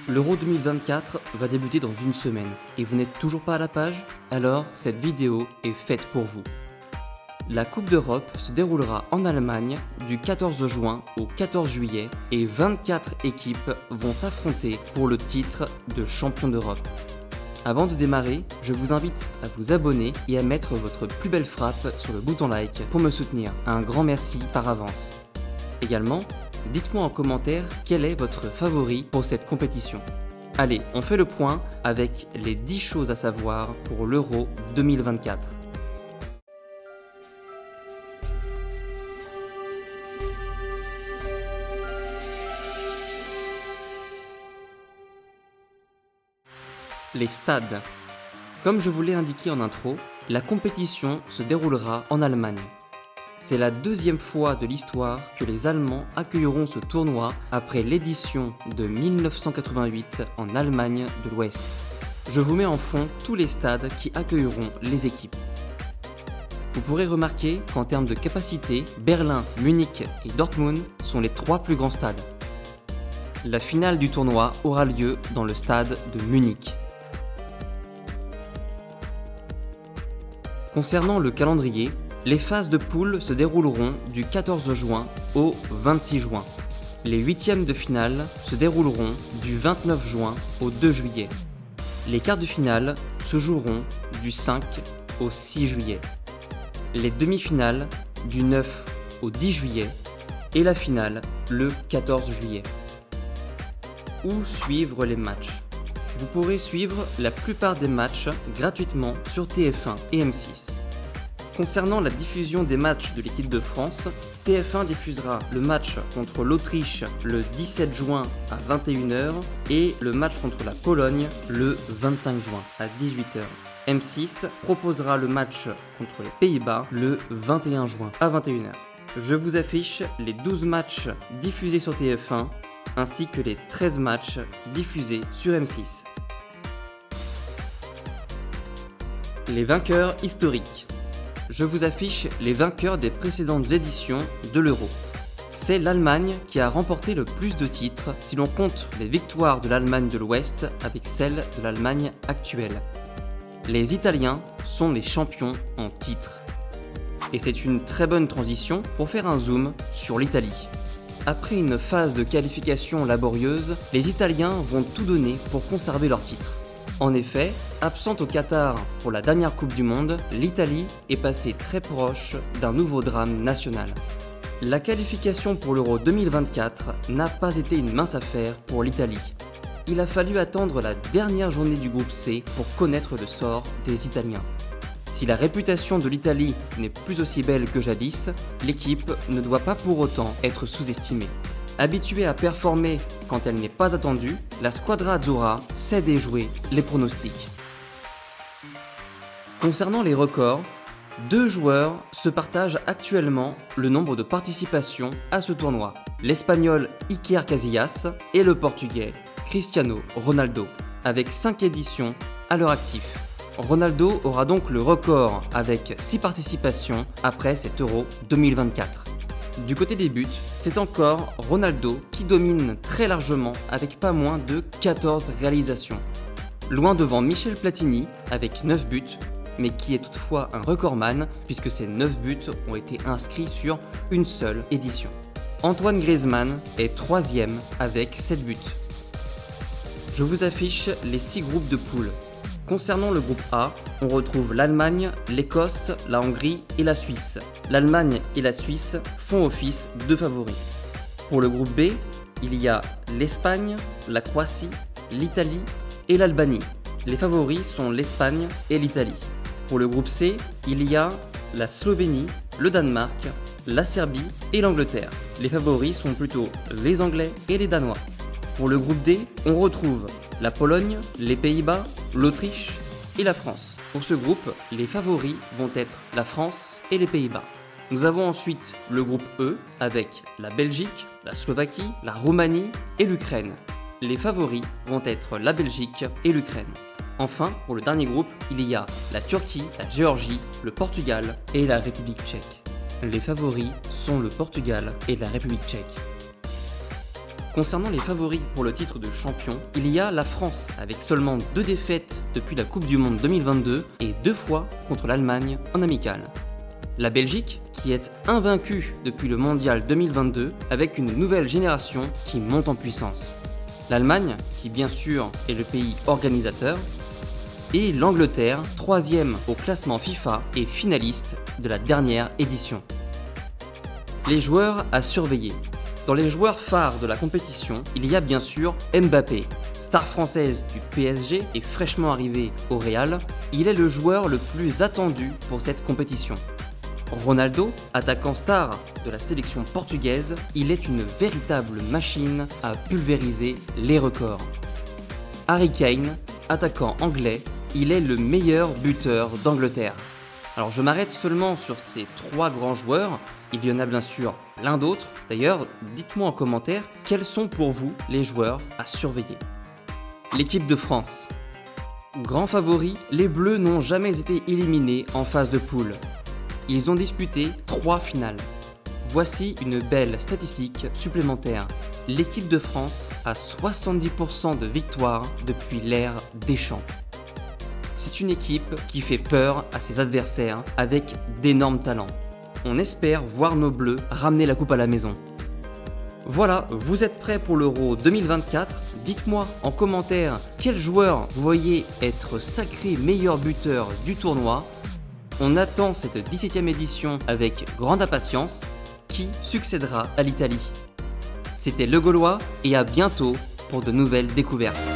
L'Euro 2024 va débuter dans une semaine et vous n'êtes toujours pas à la page? Alors cette vidéo est faite pour vous. La Coupe d'Europe se déroulera en Allemagne du 14 juin au 14 juillet et 24 équipes vont s'affronter pour le titre de champion d'Europe. Avant de démarrer, je vous invite à vous abonner et à mettre votre plus belle frappe sur le bouton like pour me soutenir. Un grand merci par avance. Également, dites-moi en commentaire quel est votre favori pour cette compétition. Allez, on fait le point avec les 10 choses à savoir pour l'Euro 2024. Les stades. Comme je vous l'ai indiqué en intro, la compétition se déroulera en Allemagne. C'est la deuxième fois de l'histoire que les Allemands accueilleront ce tournoi après l'édition de 1988 en Allemagne de l'Ouest. Je vous mets en fond tous les stades qui accueilleront les équipes. Vous pourrez remarquer qu'en termes de capacité, Berlin, Munich et Dortmund sont les 3 plus grands stades. La finale du tournoi aura lieu dans le stade de Munich. Concernant le calendrier, les phases de poule se dérouleront du 14 juin au 26 juin. Les huitièmes de finale se dérouleront du 29 juin au 2 juillet. Les quarts de finale se joueront du 5 au 6 juillet. Les demi-finales du 9 au 10 juillet et la finale le 14 juillet. Où suivre les matchs? Vous pourrez suivre la plupart des matchs gratuitement sur TF1 et M6. Concernant la diffusion des matchs de l'équipe de France, TF1 diffusera le match contre l'Autriche le 17 juin à 21h et le match contre la Pologne le 25 juin à 18h. M6 proposera le match contre les Pays-Bas le 21 juin à 21h. Je vous affiche les 12 matchs diffusés sur TF1 ainsi que les 13 matchs diffusés sur M6. Les vainqueurs historiques. Je vous affiche les vainqueurs des précédentes éditions de l'Euro. C'est l'Allemagne qui a remporté le plus de titres si l'on compte les victoires de l'Allemagne de l'Ouest avec celles de l'Allemagne actuelle. Les Italiens sont les champions en titre. Et c'est une très bonne transition pour faire un zoom sur l'Italie. Après une phase de qualification laborieuse, les Italiens vont tout donner pour conserver leur titre. En effet, absente au Qatar pour la dernière Coupe du Monde, l'Italie est passée très proche d'un nouveau drame national. La qualification pour l'Euro 2024 n'a pas été une mince affaire pour l'Italie. Il a fallu attendre la dernière journée du groupe C pour connaître le sort des Italiens. Si la réputation de l'Italie n'est plus aussi belle que jadis, l'équipe ne doit pas pour autant être sous-estimée. Habituée à performer quand elle n'est pas attendue, la Squadra Azzurra sait déjouer les pronostics. Concernant les records, 2 joueurs se partagent actuellement le nombre de participations à ce tournoi. L'Espagnol Iker Casillas et le Portugais Cristiano Ronaldo, avec 5 éditions à leur actif. Ronaldo aura donc le record avec 6 participations après cet Euro 2024. Du côté des buts, c'est encore Ronaldo qui domine très largement avec pas moins de 14 réalisations. Loin devant Michel Platini avec 9 buts, mais qui est toutefois un recordman puisque ces 9 buts ont été inscrits sur une seule édition. Antoine Griezmann est 3e avec 7 buts. Je vous affiche les 6 groupes de poules. Concernant le groupe A, on retrouve l'Allemagne, l'Écosse, la Hongrie et la Suisse. L'Allemagne et la Suisse font office de favoris. Pour le groupe B, il y a l'Espagne, la Croatie, l'Italie et l'Albanie. Les favoris sont l'Espagne et l'Italie. Pour le groupe C, il y a la Slovénie, le Danemark, la Serbie et l'Angleterre. Les favoris sont plutôt les Anglais et les Danois. Pour le groupe D, on retrouve la Pologne, les Pays-Bas, l'Autriche et la France. Pour ce groupe, les favoris vont être la France et les Pays-Bas. Nous avons ensuite le groupe E avec la Belgique, la Slovaquie, la Roumanie et l'Ukraine. Les favoris vont être la Belgique et l'Ukraine. Enfin, pour le dernier groupe, il y a la Turquie, la Géorgie, le Portugal et la République tchèque. Les favoris sont le Portugal et la République tchèque. Concernant les favoris pour le titre de champion, il y a la France avec seulement 2 défaites depuis la Coupe du Monde 2022 et 2 fois contre l'Allemagne en amical. La Belgique qui est invaincue depuis le Mondial 2022 avec une nouvelle génération qui monte en puissance. L'Allemagne qui bien sûr est le pays organisateur. Et l'Angleterre, 3e au classement FIFA et finaliste de la dernière édition. Les joueurs à surveiller. Dans les joueurs phares de la compétition, il y a bien sûr Mbappé, star française du PSG et fraîchement arrivé au Real. Il est le joueur le plus attendu pour cette compétition. Ronaldo, attaquant star de la sélection portugaise, il est une véritable machine à pulvériser les records. Harry Kane, attaquant anglais, il est le meilleur buteur d'Angleterre. Alors je m'arrête seulement sur ces 3 grands joueurs, il y en a bien sûr plein d'autres. D'ailleurs, dites-moi en commentaire quels sont pour vous les joueurs à surveiller. L'équipe de France. Grand favori, les Bleus n'ont jamais été éliminés en phase de poule. Ils ont disputé 3 finales. Voici une belle statistique supplémentaire. L'équipe de France a 70% de victoires depuis l'ère Deschamps. C'est une équipe qui fait peur à ses adversaires avec d'énormes talents. On espère voir nos Bleus ramener la coupe à la maison. Voilà, vous êtes prêts pour l'Euro 2024 ? Dites-moi en commentaire quel joueur vous voyez être sacré meilleur buteur du tournoi. On attend cette 17e édition avec grande impatience. Qui succédera à l'Italie ? C'était Le Gaulois et à bientôt pour de nouvelles découvertes.